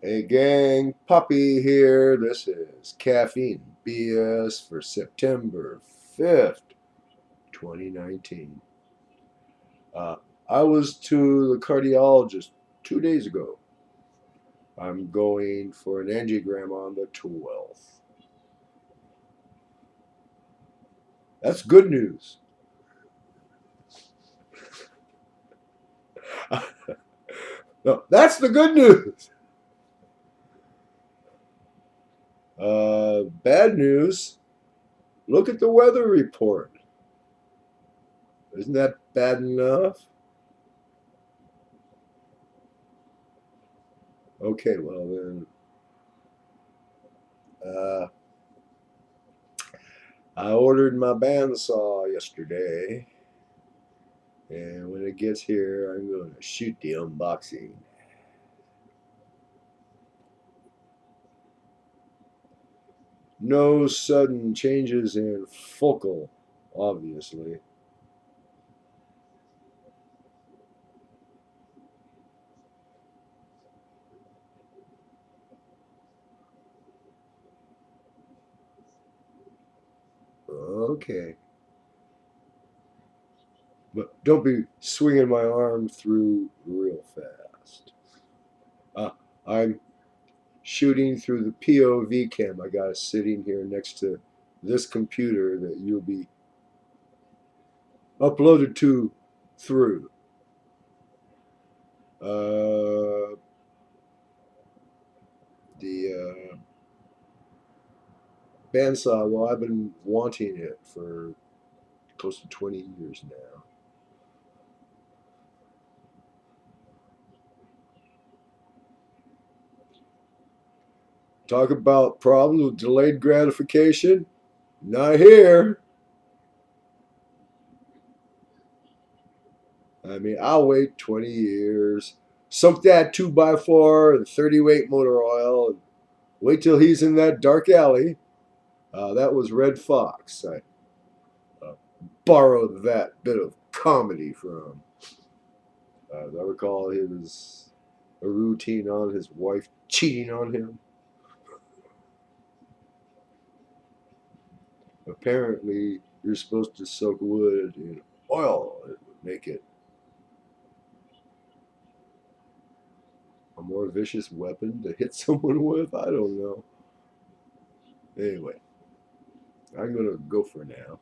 Hey gang, Puppy here. This is Caffeine BS for September 5th, 2019. Uh, I was to the cardiologist 2 days ago. I'm going for an angiogram on the 12th. That's good news. No, that's the good news. Bad news. Look at the weather report. Isn't that bad enough? Okay, well then, uh, I ordered my bandsaw yesterday, and when it gets here, I'm going to shoot the unboxing. No sudden changes in focal, obviously. Okay. But don't be swinging my arm through real fast. Uh, I'm shooting through the POV cam I got sitting here next to this computer that you'll be uploaded to through. Uh, the bandsaw, well, I've been wanting it for close to 20 years now. Talk about problems with delayed gratification. Not here. I mean, I'll wait 20 years, sunk that 2 by 4 and 30 weight motor oil, and wait till he's in that dark alley. That was Red Fox. I uh, borrowed that bit of comedy from. As I recall, his a routine on his wife cheating on him. Apparently, you're supposed to soak wood in oil. It would make it a more vicious weapon to hit someone with. I don't know. Anyway, I'm going to go for now.